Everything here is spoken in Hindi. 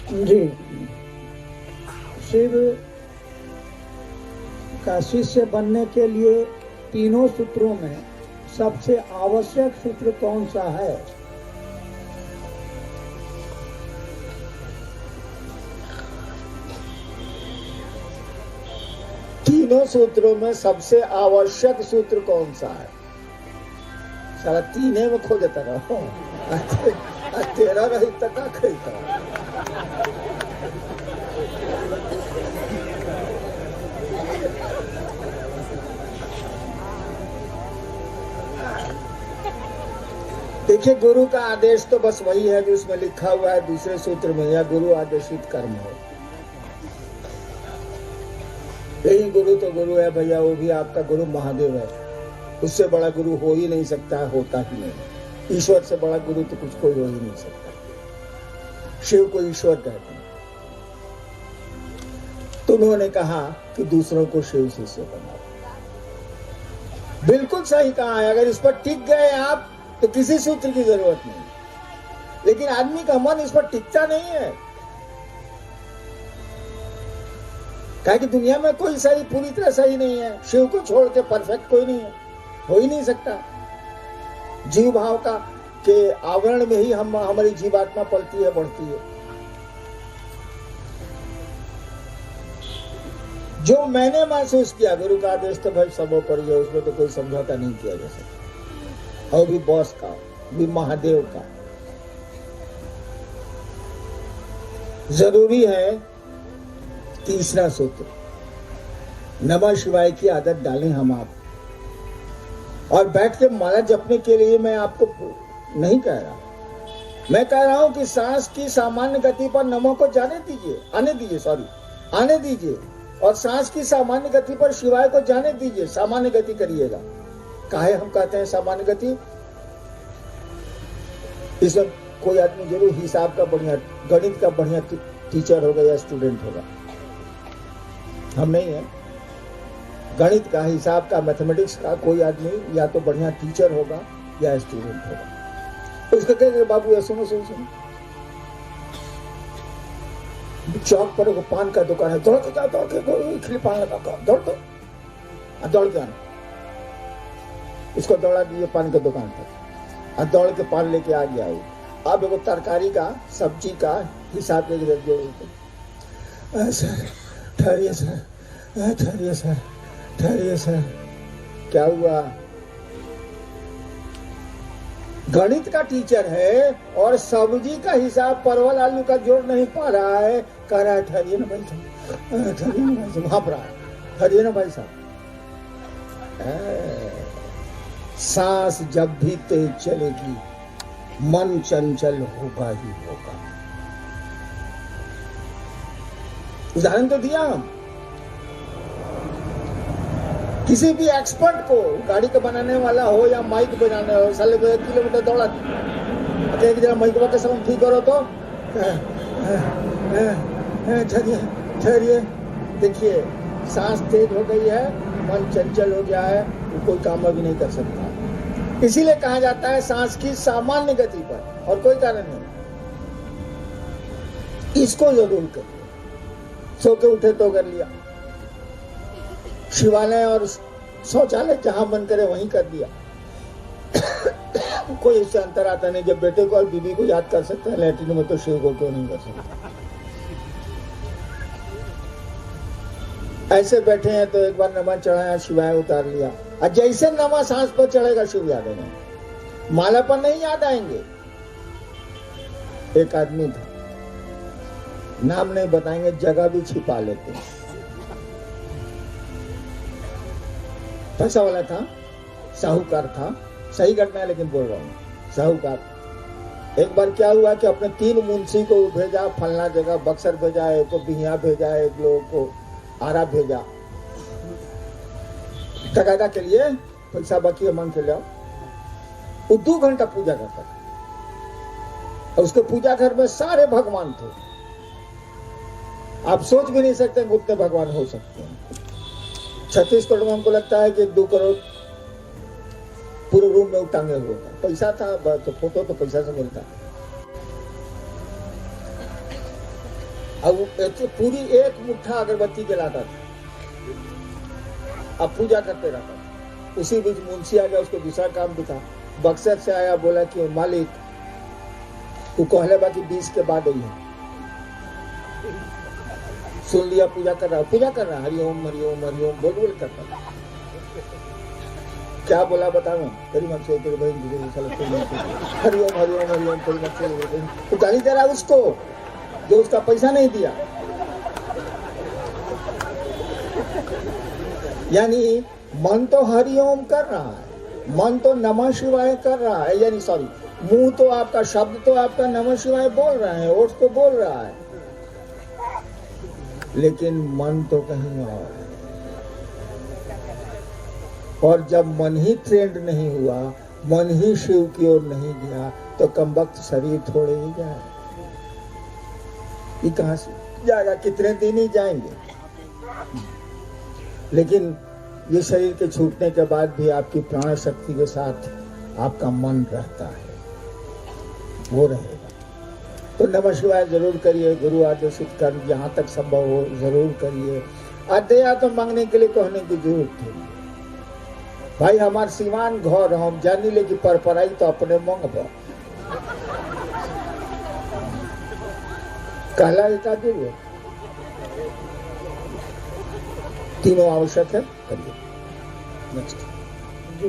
जी, शिव का शिष्य बनने के लिए तीनों सूत्रों में सबसे आवश्यक सूत्र कौन सा है? तीनों सूत्रों में सबसे आवश्यक सूत्र कौन सा है? सारा तीने में खो देता रहो, तेरा रही तक देखिए, गुरु का आदेश तो बस वही है जो उसमें लिखा हुआ है दूसरे सूत्र में, या गुरु आदेशित कर्म हो। यही गुरु तो गुरु है भैया, वो भी आपका गुरु महादेव है। उससे बड़ा गुरु हो ही नहीं सकता है, होता ही नहीं। ईश्वर से बड़ा गुरु तो कुछ कोई हो ही नहीं सकता। शिव को ईश्वर कहते हैं। तो उन्होंने कहा कि दूसरों को शिव शिष्य बनाओ। बिल्कुल सही कहा है। अगर इस पर टिक गए आप तो किसी सूत्र की जरूरत नहीं। लेकिन आदमी का मन इस पर टिकता नहीं है। कहा कि दुनिया में कोई सही पूरी तरह सही नहीं है। शिव को छोड़ के परफेक्ट कोई नहीं है, हो ही नहीं सकता। जीव भाव का के आवरण में ही हमारी जीवात्मा पलती है, बढ़ती है। जो मैंने महसूस किया, गुरु का आदेश तो भाई सबों पर ही है, उसमें तो कोई समझौता नहीं किया जा सकता। और भी बॉस का, भी महादेव का। जरूरी है तीसरा सूत्र, नमः शिवाय की आदत डालें हम आप। और बैठ के माला जपने के लिए मैं आपको नहीं कह रहा, मैं कह रहा हूं कि सांस की सामान्य गति पर नमः को आने दीजिए। और सांस की सामान्य गति पर शिवाय को जाने दीजिए। सामान्य गति करिएगा। काहे हम कहते हैं सामान्य गति? इसमें कोई आदमी जरूर हिसाब का बढ़िया, गणित का बढ़िया टीचर होगा या स्टूडेंट होगा। हम नहीं है। गणित का, हिसाब का, मैथमेटिक्स का कोई आदमी या तो बढ़िया टीचर होगा या स्टूडेंट होगा। उसको कहेंगे बाबू ये सुनो, चौक पर वो पान का दुकान है, दौड़ के खिली पान लगा, दौड़ के आना। इसको दौड़ा दिए पान के दुकान पर, और दौड़ के पान लेके आ गया वो। अब वो तरकारी का, सब्जी का हिसाब लेके रख दिया। सर ठहरिए सर, क्या हुआ? गणित का टीचर है और सब्जी का हिसाब, परवल आलू का जोड़ नहीं पा रहा है। कह रहा है ठहरिए ना भाई साहब, भाप रहा है, ठहरिए ना भाई साहब। सांस जब भी तेज चलेगी, मन चंचल होगा ही होगा। उदाहरण तो दिया हम। किसी भी एक्सपर्ट को, गाड़ी का बनाने वाला हो या माइक बजाने हो, साले को 1 किलोमीटर दौड़ा जरा माइक का साउंड ठीक करो तो ठहरिए। देखिए, सांस तेज हो गई है, मन चंचल हो गया है, वो कोई काम भी नहीं कर सकता। इसीलिए कहा जाता है सांस की सामान्य गति पर, और कोई कारण नहीं। इसको जरूर करिए। सो के उठे तो कर लिया, शिवालय और शौचालय जहां मन करे वहीं कर दिया। कोई इससे अंतर आता नहीं। जब बेटे को और बीवी को याद कर सकते हैं लैट्रिन में, तो शिव को क्यों नहीं कर सकते? ऐसे बैठे हैं तो एक बार नमः चढ़ाया, शिवाय उतार लिया, और जैसे नमः सांस पर चढ़ेगा शिव याद आएंगे, माला पर नहीं याद आएंगे। एक आदमी था, नाम नहीं बताएंगे, जगह भी छिपा लेते। पैसा वाला था, साहूकार था। सही घटना है लेकिन बोल रहा हूं, साहूकार। एक बार क्या हुआ कि अपने 3 मुंशी को भेजा, फलना जगह बक्सर भेजा, एक को बिहिया भेजा, एक लोगों को आरा भेजा, तगादा के लिए पैसा बाकी मांग के लाओ। वो 2 घंटा पूजा करता था, और उसके पूजा घर में सारे भगवान थे। आप सोच भी नहीं सकते उतने भगवान हो सकते हैं। 36 करोड़ में हमको लगता है कि 2 करोड़ पूरे रूम में टांगे हुए था। पैसा था तो फोटो तो पैसा से मिलता। अब पूरी एक मुट्ठा अगरबत्ती जलाता था, अब पूजा करते रहता था। उसी बीच मुंशी आ गया, उसको दूसरा काम दिखा। बक्सर से आया, बोला कि मालिक तू कहले बाकी 20 के बाद आई है। सुन लिया, पूजा कर रहा हरिओम हरिओम हरिओम बोल बोल कर रहा। क्या बोला बताओ, तेरी मत से तेरे बहन हरिओम हरिओम हरिओम तेरी मत से। तो गाली दे रहा उसको जो उसका पैसा नहीं दिया। यानी मन तो हरिओम कर रहा है, मन तो नमः शिवाय कर रहा है, यानी सॉरी मुंह तो आपका, शब्द तो आपका नमः शिवाय बोल रहा है, ओठ तो बोल रहा है, लेकिन मन तो कहीं और है। और जब मन ही ट्रेंड नहीं हुआ, मन ही शिव की ओर नहीं गया, तो कमबख्त शरीर थोड़े ही जाए। ये कहां से जाएगा, कितने दिन ही जाएंगे। लेकिन ये शरीर के छूटने के बाद भी आपकी प्राण शक्ति के साथ आपका मन रहता है, वो रहेगा। तो नमः शिवाय जरूर करिए, गुरु आदेशित कर्म जहां तक संभव हो जरूर करिए। अदया तो मांगने के लिए कहने की जरूरत है भाई। हमार सीमान घर हम जानी ले कि परपराई तो अपने मंगब कहला एकादुर तीनों आवश्यक है। करिए नेक्स्ट जी।